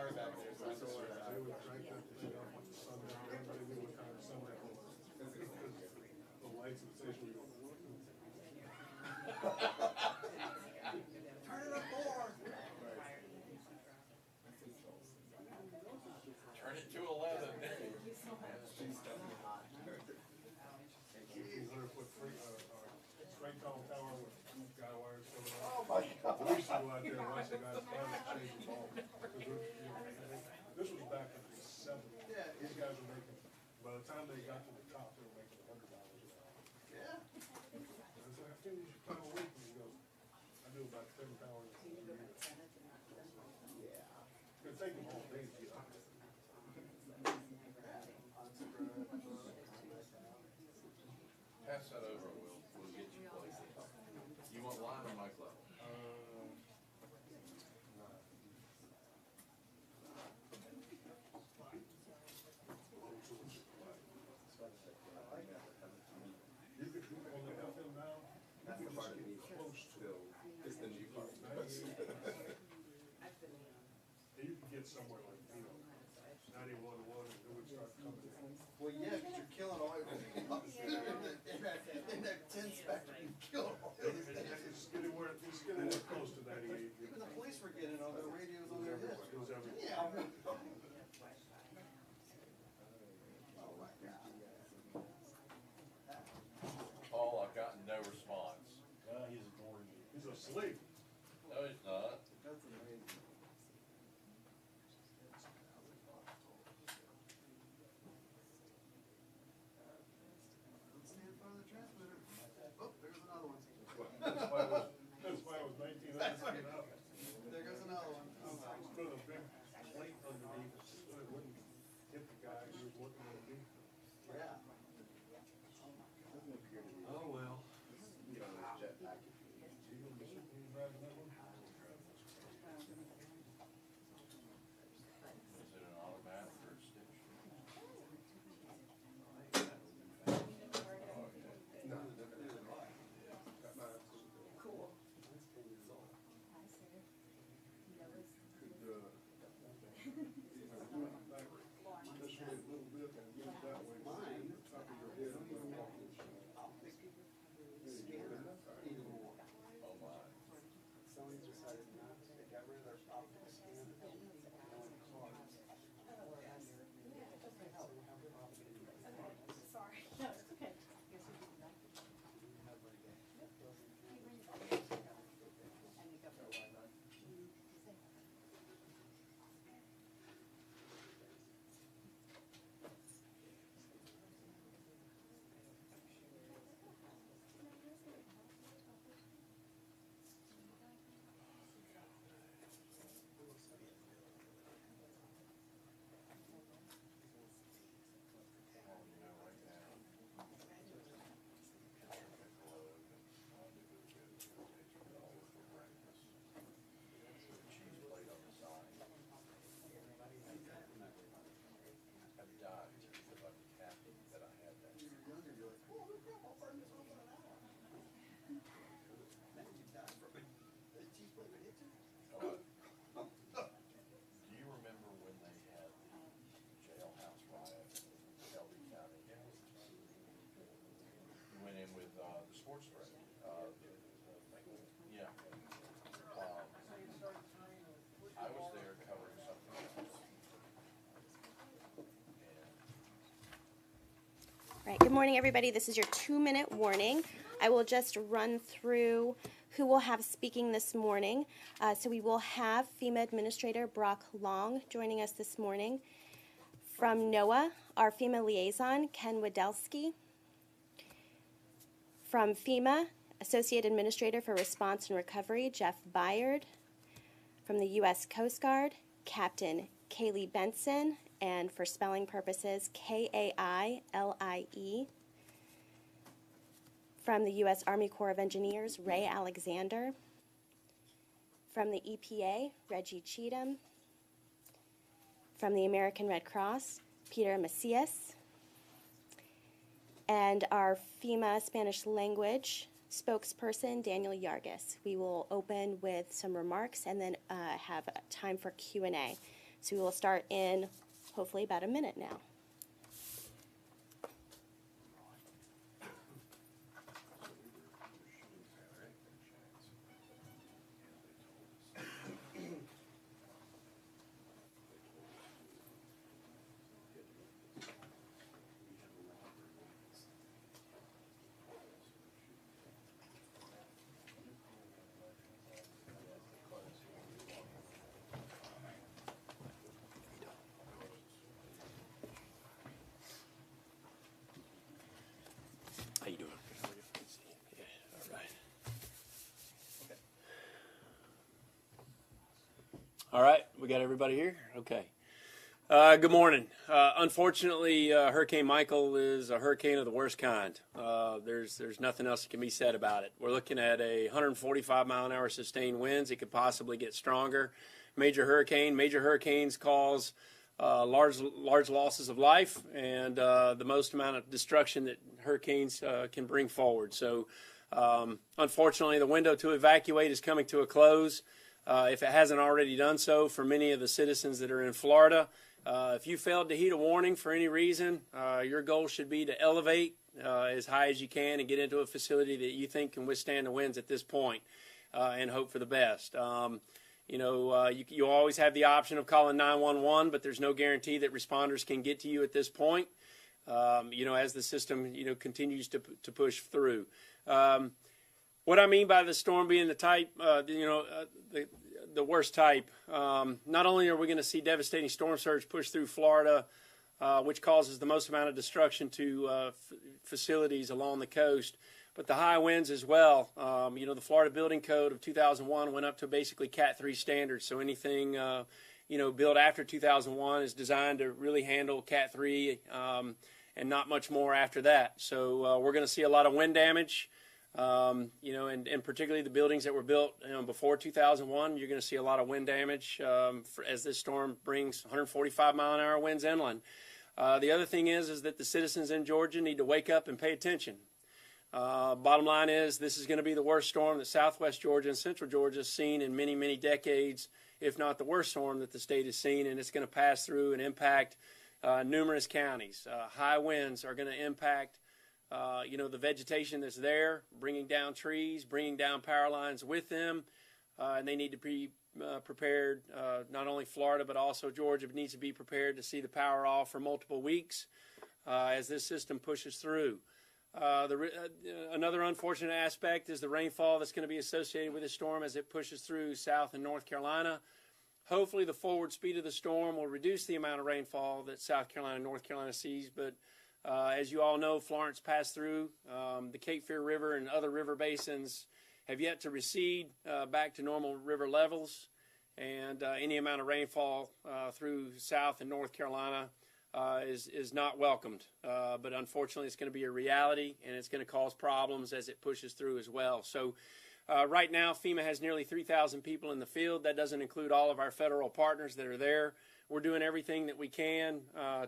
fire back there, so I don't worry about They it. would crank that thing up with the sun down, everybody knew what kind of sun that was. The lights would say, we go, Turn it up more. Turn it to 11. She's definitely hot. 1,500-foot straight tall tower with guy wires coming out. Oh my God. We used to go out there and watch the guys climb and change the ball. This was back in the 70s. Yeah. These guys were making, by the time they got to the top, they were making $100 an hour. Yeah. I said, I think you should climb a week. And he goes, I do about 10 towers a year. Yeah. It'd take them all day to get up there. Pass that over, we'll get you places. You want line or mic level? You could do on the FM now. That's the part of me Close to it's the new part. you could get somewhere like, 91.1 and it would start coming in. Well, yeah, because you're killing all your in that 10 spectrum, you kill all those things. It's getting close to 98. Even the police were getting on their radios on their hips. It was everywhere. Yeah. Oh my God. Paul, I've gotten no response. He's ignoring you. He's asleep. No, he's not. That's amazing. Let's stand in front of the transmitter. Oh, there's another one. That's why it was 19. That's right. There goes another one. Oh, my. Put a big plate underneath it so it wouldn't hit the guy who was looking underneath. Yeah. Oh, well. You know, this jetpack. You gonna be sitting here driving that one? Is it an automatic or a stick shift? No, neither do I. Got my Cool. that's 10 years old. Hi, sir. This way a little bit and move that way. Mine, Top of your head and then walk in. I'll pick scan it even more. Oh my. Sony decided not to, they got rid of their optical scan and only cards. Sorry. No, it's okay. Do you remember when they had the jailhouse riot in Shelby County? We went in with the sports director. Yeah. I was there covering something else. All right, good morning, everybody. This is your 2-minute warning. I will just run through who we'll have speaking this morning. So we will have FEMA Administrator Brock Long joining us this morning. From NOAA, our FEMA liaison, Ken Wadelski. From FEMA, Associate Administrator for Response and Recovery, Jeff Byard. From the U.S. Coast Guard, Captain Kaylee Benson, and for spelling purposes, K-A-I-L-I-E. From the U.S. Army Corps of Engineers, Ray Alexander. From the EPA, Reggie Cheatham. From the American Red Cross, Peter Macias. And our FEMA Spanish language spokesperson, Daniel Yargis. We will open with some remarks and then have time for Q&A. So we will start in hopefully about a minute now. How you doing? Yeah, all right. All right, we got everybody here? Okay. Good morning. Unfortunately, Hurricane Michael is a hurricane of the worst kind. There's nothing else that can be said about it. We're looking at 145 mile an hour sustained winds. It could possibly get stronger. Major hurricanes cause large losses of life and the most amount of destruction that hurricanes can bring forward. So unfortunately, the window to evacuate is coming to a close. If it hasn't already done so, for many of the citizens that are in Florida, if you failed to heed a warning for any reason, your goal should be to elevate as high as you can and get into a facility that you think can withstand the winds at this point and hope for the best. You always have the option of calling 911, but there's no guarantee that responders can get to you at this point, as the system, continues to push through. What I mean by the storm being the type, the worst type, not only are we going to see devastating storm surge push through Florida, which causes the most amount of destruction to facilities along the coast, but the high winds as well. The Florida Building Code of 2001 went up to basically Cat 3 standards. So anything, built after 2001 is designed to really handle Cat 3 and not much more after that. So we're going to see a lot of wind damage, and particularly the buildings that were built before 2001. You're going to see a lot of wind damage as this storm brings 145 mile an hour winds inland. The other thing is that the citizens in Georgia need to wake up and pay attention. Bottom line is this is going to be the worst storm that southwest Georgia and central Georgia has seen in many, many decades, if not the worst storm that the state has seen, and it's going to pass through and impact numerous counties. High winds are going to impact, the vegetation that's there, bringing down trees, bringing down power lines with them, and they need to be prepared. Not only Florida, but also Georgia needs to be prepared to see the power off for multiple weeks as this system pushes through. Another unfortunate aspect is the rainfall that's going to be associated with the storm as it pushes through South and North Carolina. Hopefully the forward speed of the storm will reduce the amount of rainfall that South Carolina and North Carolina sees, but as you all know, Florence passed through. The Cape Fear River and other river basins have yet to recede back to normal river levels, and any amount of rainfall through South and North Carolina is not welcomed, but unfortunately it's going to be a reality, and it's going to cause problems as it pushes through as well. So right now FEMA has nearly 3,000 people in the field. That doesn't include all of our federal partners that are there. We're doing everything that we can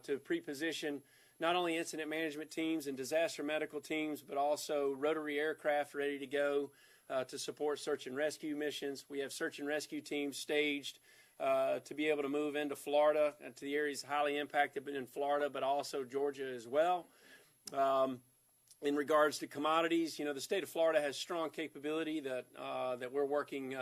to pre-position not only incident management teams and disaster medical teams, but also rotary aircraft ready to go to support search and rescue missions. We have search and rescue teams staged to be able to move into Florida and to the areas highly impacted in Florida, but also Georgia as well. In regards to commodities, the state of Florida has strong capability that we're working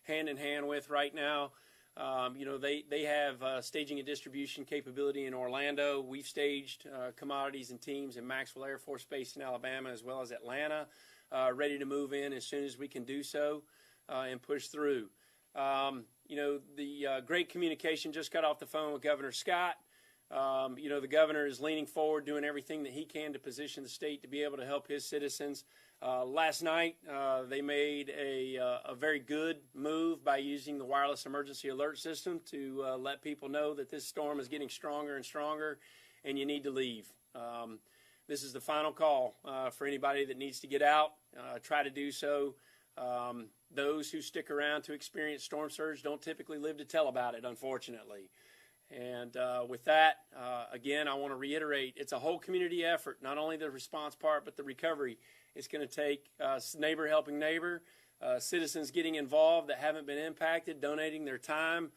hand in hand with right now. They have staging and distribution capability in Orlando. We've staged commodities and teams in Maxwell Air Force Base in Alabama as well as Atlanta, ready to move in as soon as we can do so and push through. The great communication just got off the phone with Governor Scott. The governor is leaning forward, doing everything that he can to position the state to be able to help his citizens. Last night, they made a very good move by using the wireless emergency alert system to let people know that this storm is getting stronger and stronger, and you need to leave. This is the final call for anybody that needs to get out. Try to do so. Those who stick around to experience storm surge don't typically live to tell about it, unfortunately. And with that, again, I want to reiterate, it's a whole community effort, not only the response part, but the recovery. It's going to take neighbor helping neighbor, citizens getting involved that haven't been impacted, donating their time,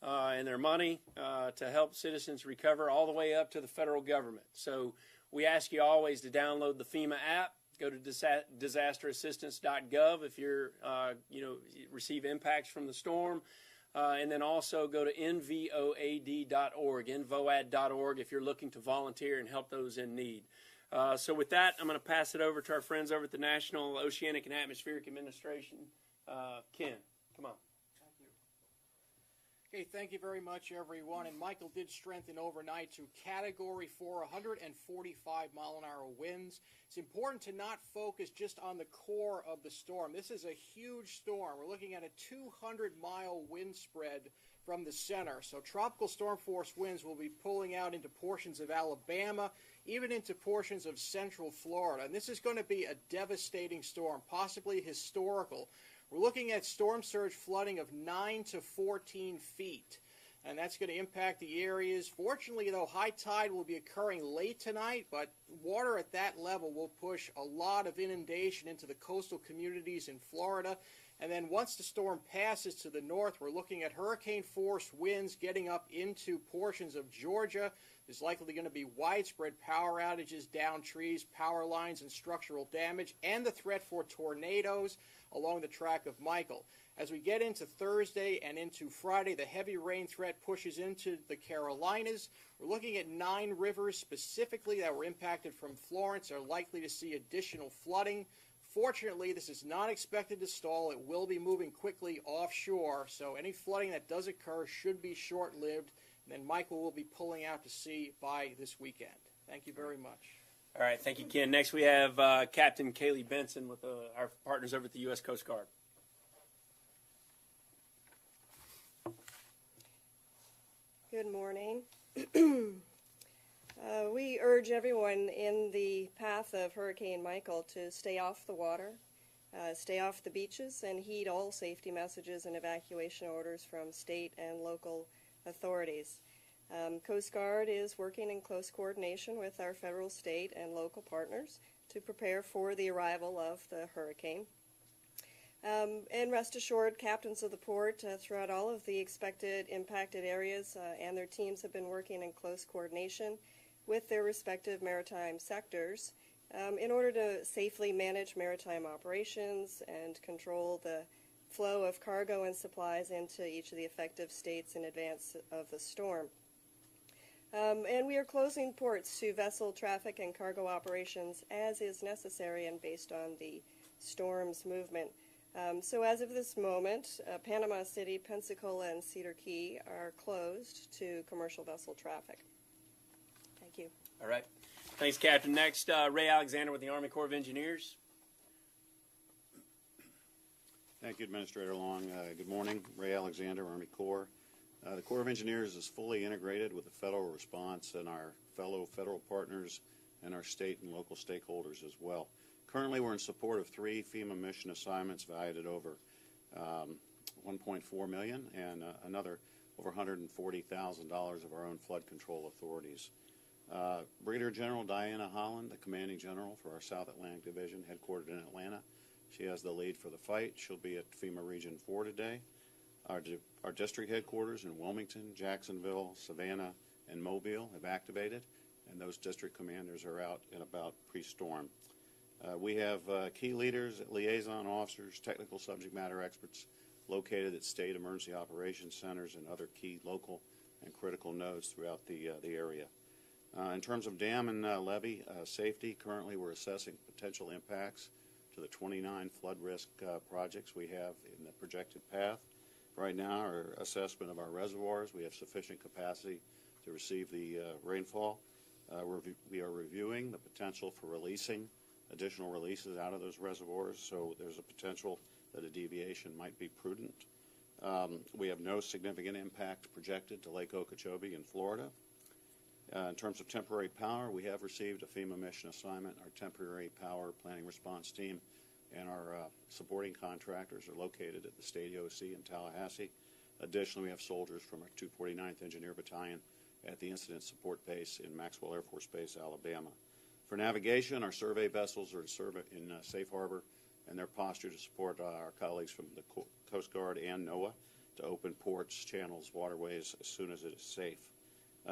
and their money to help citizens recover all the way up to the federal government. So we ask you always to download the FEMA app. Go to disasterassistance.gov if you're, receive impacts from the storm. And then also go to nvoad.org, nvoad.org, if you're looking to volunteer and help those in need. So with that, I'm going to pass it over to our friends over at the National Oceanic and Atmospheric Administration. Ken, come on. Okay, thank you very much, everyone. And Michael did strengthen overnight to Category 4, 145 mile-an-hour winds. It's important to not focus just on the core of the storm. This is a huge storm. We're looking at a 200-mile wind spread from the center. So tropical storm force winds will be pulling out into portions of Alabama, even into portions of central Florida. And this is going to be a devastating storm, possibly historical. We're looking at storm surge flooding of 9 to 14 feet, and that's going to impact the areas. Fortunately, though, high tide will be occurring late tonight, but water at that level will push a lot of inundation into the coastal communities in Florida. And then once the storm passes to the north, we're looking at hurricane-force winds getting up into portions of Georgia. There's likely going to be widespread power outages, downed trees, power lines, and structural damage, and the threat for tornadoes along the track of Michael. As we get into Thursday and into Friday, the heavy rain threat pushes into the Carolinas. We're looking at 9 rivers specifically that were impacted from Florence are likely to see additional flooding. Fortunately, this is not expected to stall. It will be moving quickly offshore, so any flooding that does occur should be short-lived. And then Michael will be pulling out to sea by this weekend. Thank you very much. All right, thank you, Ken. Next we have Captain Kaylee Benson with our partners over at the U.S. Coast Guard. Good morning. We urge everyone in the path of Hurricane Michael to stay off the water, stay off the beaches, and heed all safety messages and evacuation orders from state and local authorities. Coast Guard is working in close coordination with our federal, state, and local partners to prepare for the arrival of the hurricane. And rest assured, captains of the port throughout all of the expected impacted areas and their teams have been working in close coordination with their respective maritime sectors in order to safely manage maritime operations and control the flow of cargo and supplies into each of the affected states in advance of the storm. And we are closing ports to vessel traffic and cargo operations as is necessary and based on the storm's movement. So as of this moment, Panama City, Pensacola, and Cedar Key are closed to commercial vessel traffic. Thank you. All right. Thanks, Captain. Next, Ray Alexander with the Army Corps of Engineers. Thank you, Administrator Long. Good morning. Ray Alexander, Army Corps. The Corps of Engineers is fully integrated with the federal response and our fellow federal partners and our state and local stakeholders as well. Currently, we're in support of 3 FEMA mission assignments valued at over $1.4 million and another over $140,000 of our own flood control authorities. Brigadier General Diana Holland, the Commanding General for our South Atlantic Division, headquartered in Atlanta. She has the lead for the fight. She'll be at FEMA Region 4 today. Our district headquarters in Wilmington, Jacksonville, Savannah, and Mobile have activated, and those district commanders are out and about pre-storm. We have key leaders, liaison officers, technical subject matter experts located at state emergency operations centers and other key local and critical nodes throughout the area. In terms of dam and levee safety, currently we're assessing potential impacts to the 29 flood risk projects we have in the projected path. Right now, our assessment of our reservoirs, we have sufficient capacity to receive the rainfall. We are reviewing the potential for releasing additional releases out of those reservoirs, so there's a potential that a deviation might be prudent. We have no significant impact projected to Lake Okeechobee in Florida. In terms of temporary power, we have received a FEMA mission assignment. Our temporary power planning response team and our supporting contractors are located at the state EOC in Tallahassee. Additionally, we have soldiers from our 249th Engineer Battalion at the Incident Support Base in Maxwell Air Force Base, Alabama. For navigation, our survey vessels are in safe harbor, and they're postured to support our colleagues from the Coast Guard and NOAA to open ports, channels, waterways as soon as it is safe.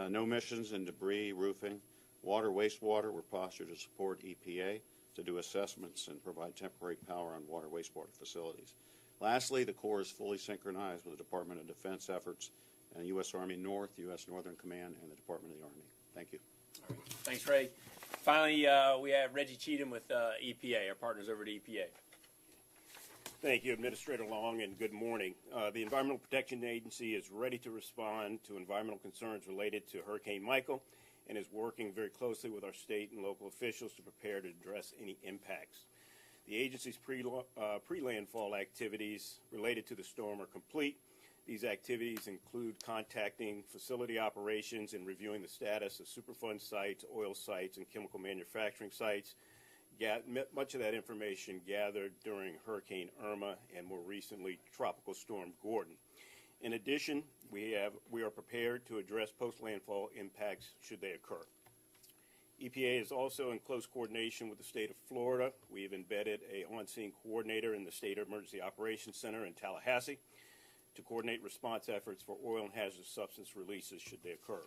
No emissions and debris, roofing, water, wastewater were postured to support EPA to do assessments and provide temporary power on water, wastewater facilities. Lastly, the Corps is fully synchronized with the Department of Defense efforts and U.S. Army North, U.S. Northern Command, and the Department of the Army. Thank you. All right. Thanks, Ray. Finally, we have Reggie Cheatham with EPA, our partners over at EPA. Thank you, Administrator Long, and good morning. The Environmental Protection Agency is ready to respond to environmental concerns related to Hurricane Michael and is working very closely with our state and local officials to prepare to address any impacts. The agency's pre-landfall activities related to the storm are complete. These activities include contacting facility operations and reviewing the status of Superfund sites, oil sites, and chemical manufacturing sites. Much of that information gathered during Hurricane Irma and more recently Tropical Storm Gordon. In addition, we are prepared to address post-landfall impacts should they occur. EPA is also in close coordination with the state of Florida. We have embedded an on-scene coordinator in the State Emergency Operations Center in Tallahassee to coordinate response efforts for oil and hazardous substance releases should they occur.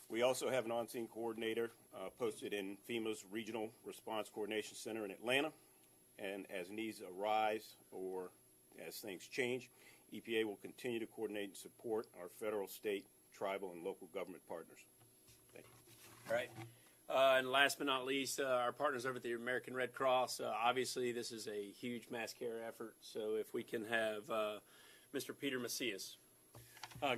We also have an on-scene coordinator posted in FEMA's Regional Response Coordination Center in Atlanta, and as needs arise or as things change, EPA will continue to coordinate and support our federal, state, tribal, and local government partners. Thank you. All right. And last but not least, our partners over at the American Red Cross. Obviously, this is a huge mass care effort, so if we can have Mr. Peter Macias.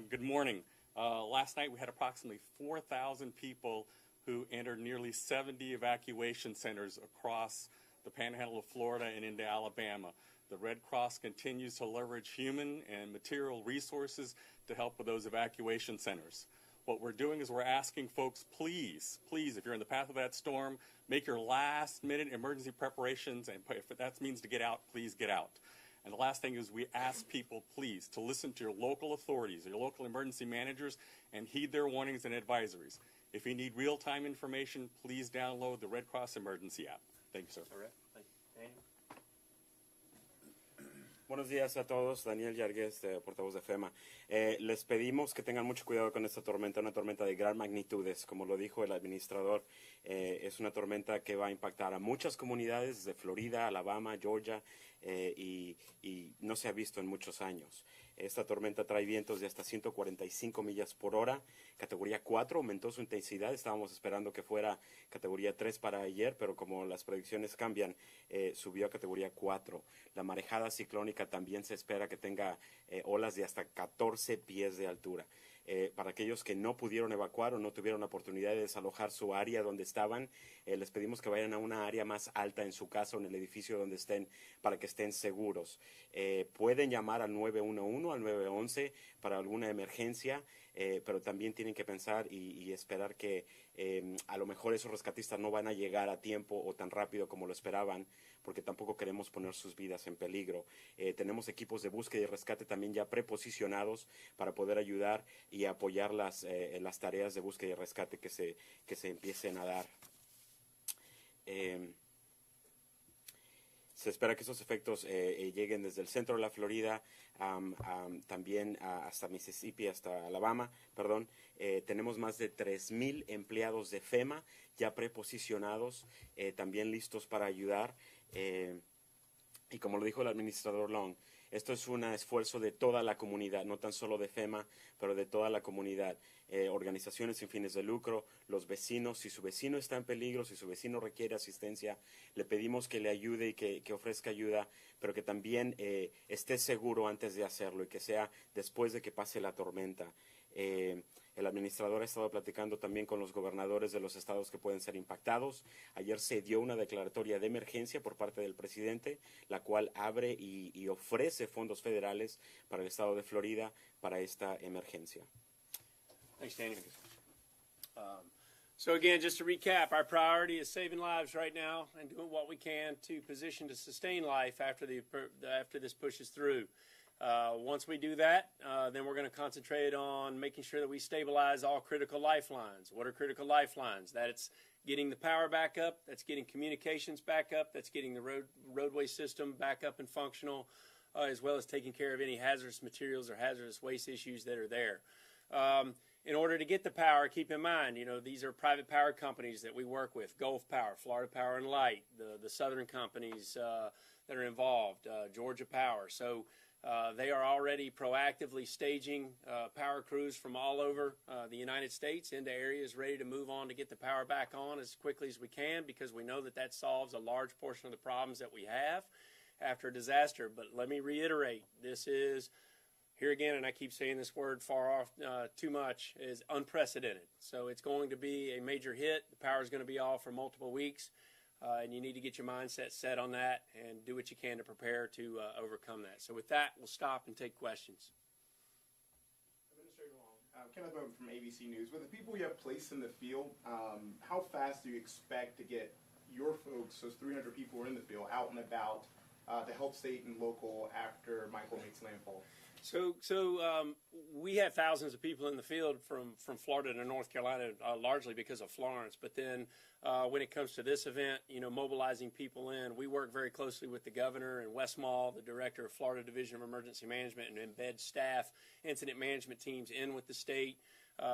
Good morning. Last night we had approximately 4,000 people who entered nearly 70 evacuation centers across the panhandle of Florida and into Alabama. The Red Cross continues to leverage human and material resources to help with those evacuation centers. What we're doing is we're asking folks, please, if you're in the path of that storm, make your last-minute emergency preparations, and if that means to get out, please get out. And the last thing is we ask people, please, to listen to your local authorities, your local emergency managers, and heed their warnings and advisories. If you need real-time information, please download the Red Cross Emergency app. Thank you, sir. All right. Thank you. Daniel? Buenos días a todos, Daniel Yarguez, portavoz de FEMA. Les pedimos que tengan mucho cuidado con esta tormenta, una tormenta de gran magnitudes. Como lo dijo el administrador, es una tormenta que va a impactar a muchas comunidades de Florida, Alabama, Georgia, y no se ha visto en muchos años. Esta tormenta trae vientos de hasta 145 millas por hora, categoría 4, aumentó su intensidad, estábamos esperando que fuera categoría 3 para ayer, pero como las predicciones cambian, subió a categoría 4. La marejada ciclónica también se espera que tenga olas de hasta 14 pies de altura. Para aquellos que no pudieron evacuar o no tuvieron la oportunidad de desalojar su área donde estaban, les pedimos que vayan a una área más alta en su casa o en el edificio donde estén para que estén seguros. Pueden llamar al 911, al 911 para alguna emergencia, pero también tienen que pensar y esperar que a lo mejor esos rescatistas no van a llegar a tiempo o tan rápido como lo esperaban, porque tampoco queremos poner sus vidas en peligro. Tenemos equipos de búsqueda y rescate también ya preposicionados para poder ayudar y apoyar las tareas de búsqueda y rescate que se empiecen a dar. Se espera que esos efectos lleguen desde el centro de la Florida, también hasta Mississippi, hasta Alabama, perdón. Tenemos más de 3,000 empleados de FEMA ya preposicionados, también listos para ayudar. Y como lo dijo el administrador Long, esto es un esfuerzo de toda la comunidad, no tan solo de FEMA, pero de toda la comunidad. Organizaciones sin fines de lucro, los vecinos, si su vecino está en peligro, si su vecino requiere asistencia, le pedimos que le ayude y que ofrezca ayuda, pero que también esté seguro antes de hacerlo y que sea después de que pase la tormenta. El administrador ha estado platicando también con los gobernadores de los estados que pueden ser impactados. Ayer se dio una declaratoria de emergencia por parte del presidente, la cual abre y ofrece fondos federales para el estado de Florida para esta emergencia. Thanks, Daniel. So again, just to recap, our priority is saving lives right now and doing what we can to position to sustain life after this pushes through. Once we do that, then we're going to concentrate on making sure that we stabilize all critical lifelines. What are critical lifelines? That's getting the power back up, that's getting communications back up, that's getting the roadway system back up and functional, as well as taking care of any hazardous materials or hazardous waste issues that are there. In order to get the power, keep in mind, these are private power companies that we work with: Gulf Power, Florida Power and Light, the southern companies that are involved, Georgia Power. So they are already proactively staging power crews from all over the United States into areas ready to move on to get the power back on as quickly as we can, because we know that that solves a large portion of the problems that we have after a disaster. But let me reiterate, this is, here again, and I keep saying this word far off too much, is unprecedented. So it's going to be a major hit. The power is going to be off for multiple weeks, and you need to get your mindset set on that and do what you can to prepare to overcome that. So with that, we'll stop and take questions. Administrator Long, Kenneth Bowman from ABC News. With the people you have placed in the field, how fast do you expect to get your folks, those 300 people who are in the field, out and about to help state and local after Michael makes landfall? So we have thousands of people in the field from Florida to North Carolina, largely because of Florence. But then when it comes to this event, mobilizing people in, we work very closely with the governor and Wes Mall, the director of Florida Division of Emergency Management, and embed staff, incident management teams in with the state.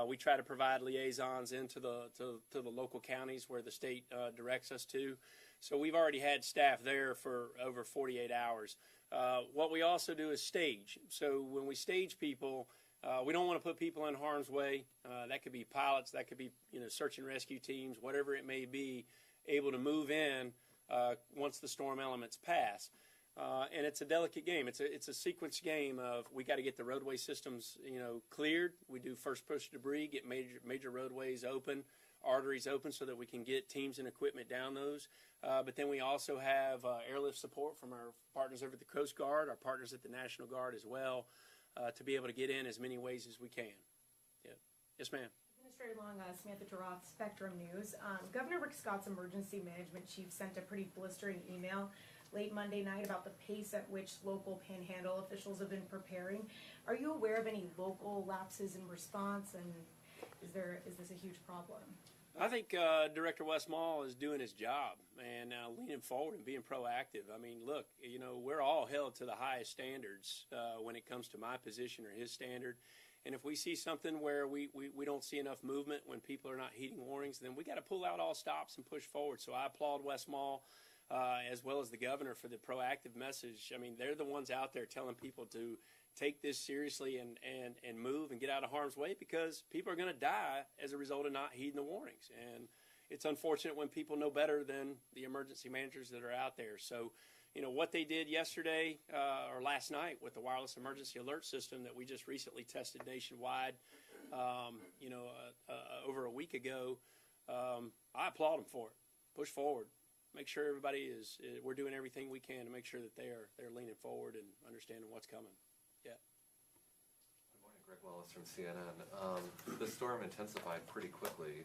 We try to provide liaisons into the local counties where the state directs us to. So we've already had staff there for over 48 hours. What we also do is stage. So when we stage people, we don't want to put people in harm's way. That could be pilots, that could be search and rescue teams, whatever it may be, able to move in once the storm elements pass. And it's a delicate game. It's a sequence game of, we got to get the roadway systems cleared. We do first push debris, get major roadways open, arteries open, so that we can get teams and equipment down those. But then we also have airlift support from our partners over at the Coast Guard, our partners at the National Guard as well, to be able to get in as many ways as we can. Yeah. Yes, ma'am. Administrator Long, Samantha Taroth, Spectrum News. Governor Rick Scott's emergency management chief sent a pretty blistering email late Monday night about the pace at which local panhandle officials have been preparing. Are you aware of any local lapses in response, and is this a huge problem? I think Director Wes Mall is doing his job and leaning forward and being proactive. I mean, look, we're all held to the highest standards when it comes to my position or his standard. And if we see something where we don't see enough movement when people are not heeding warnings, then we got to pull out all stops and push forward. So I applaud Wes Mall as well as the governor for the proactive message. I mean, they're the ones out there telling people to take this seriously and move and get out of harm's way, because people are going to die as a result of not heeding the warnings. And it's unfortunate when people know better than the emergency managers that are out there. So, what they did yesterday or last night with the wireless emergency alert system that we just recently tested nationwide, over a week ago, I applaud them for it. Push forward. Make sure everybody we're doing everything we can to make sure that they're leaning forward and understanding what's coming. Yeah. Good morning, Greg Wallace from CNN. The storm intensified pretty quickly.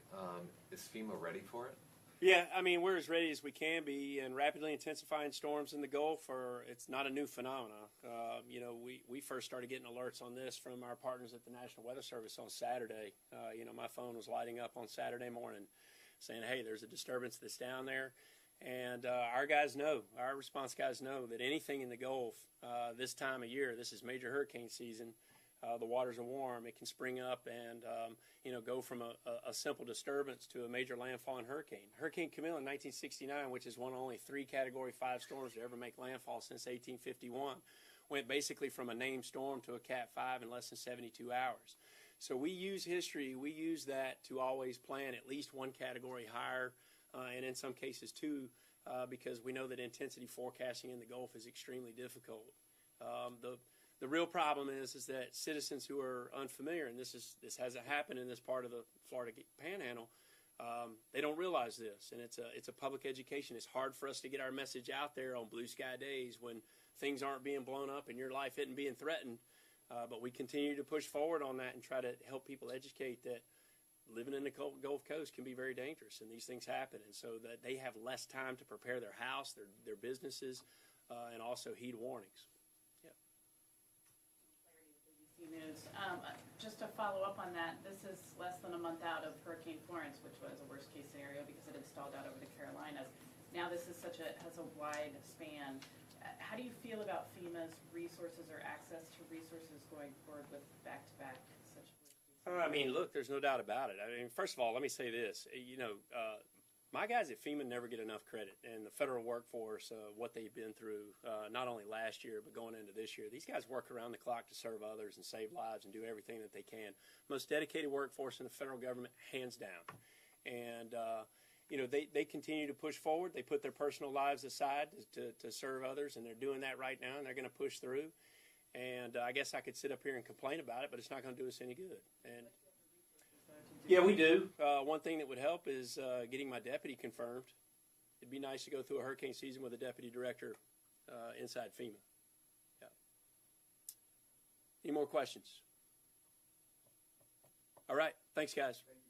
Is FEMA ready for it? Yeah, I mean, we're as ready as we can be, and rapidly intensifying storms in the Gulf it's not a new phenomenon. We first started getting alerts on this from our partners at the National Weather Service on Saturday. My phone was lighting up on Saturday morning saying, hey, there's a disturbance that's down there. And our response guys know that anything in the Gulf this time of year, this is major hurricane season, the waters are warm, it can spring up and go from a simple disturbance to a major landfall hurricane. Hurricane Camille in 1969, which is one of only 3 Category 5 storms to ever make landfall since 1851, went basically from a named storm to a Cat 5 in less than 72 hours. So we use history, we use that to always plan at least 1 category higher, and in some cases 2, because we know that intensity forecasting in the Gulf is extremely difficult. The real problem is that citizens who are unfamiliar, and this hasn't happened in this part of the Florida Panhandle, they don't realize this, and it's a public education. It's hard for us to get our message out there on blue sky days when things aren't being blown up and your life isn't being threatened. But we continue to push forward on that and try to help people educate that living in the Gulf Coast can be very dangerous, and these things happen, and so that they have less time to prepare their house, their businesses, and also heed warnings. Yeah. ABC News. Just to follow up on that, this is less than a month out of Hurricane Florence, which was a worst-case scenario because it had stalled out over the Carolinas. Now this is has a wide span. how do you feel about FEMA's resources or access to resources going forward with back-to-back situations? I mean, look, there's no doubt about it. I mean, first of all, let me say this. My guys at FEMA never get enough credit, and the federal workforce, what they've been through, not only last year, but going into this year. These guys work around the clock to serve others and save lives and do everything that they can. Most dedicated workforce in the federal government, hands down. And, they continue to push forward. They put their personal lives aside to serve others, and they're doing that right now, and they're going to push through. And I guess I could sit up here and complain about it, but it's not going to do us any good. And yeah, we do. One thing that would help is getting my deputy confirmed. It'd be nice to go through a hurricane season with a deputy director inside FEMA. Yeah. Any more questions? All right. Thanks, guys. Thank you.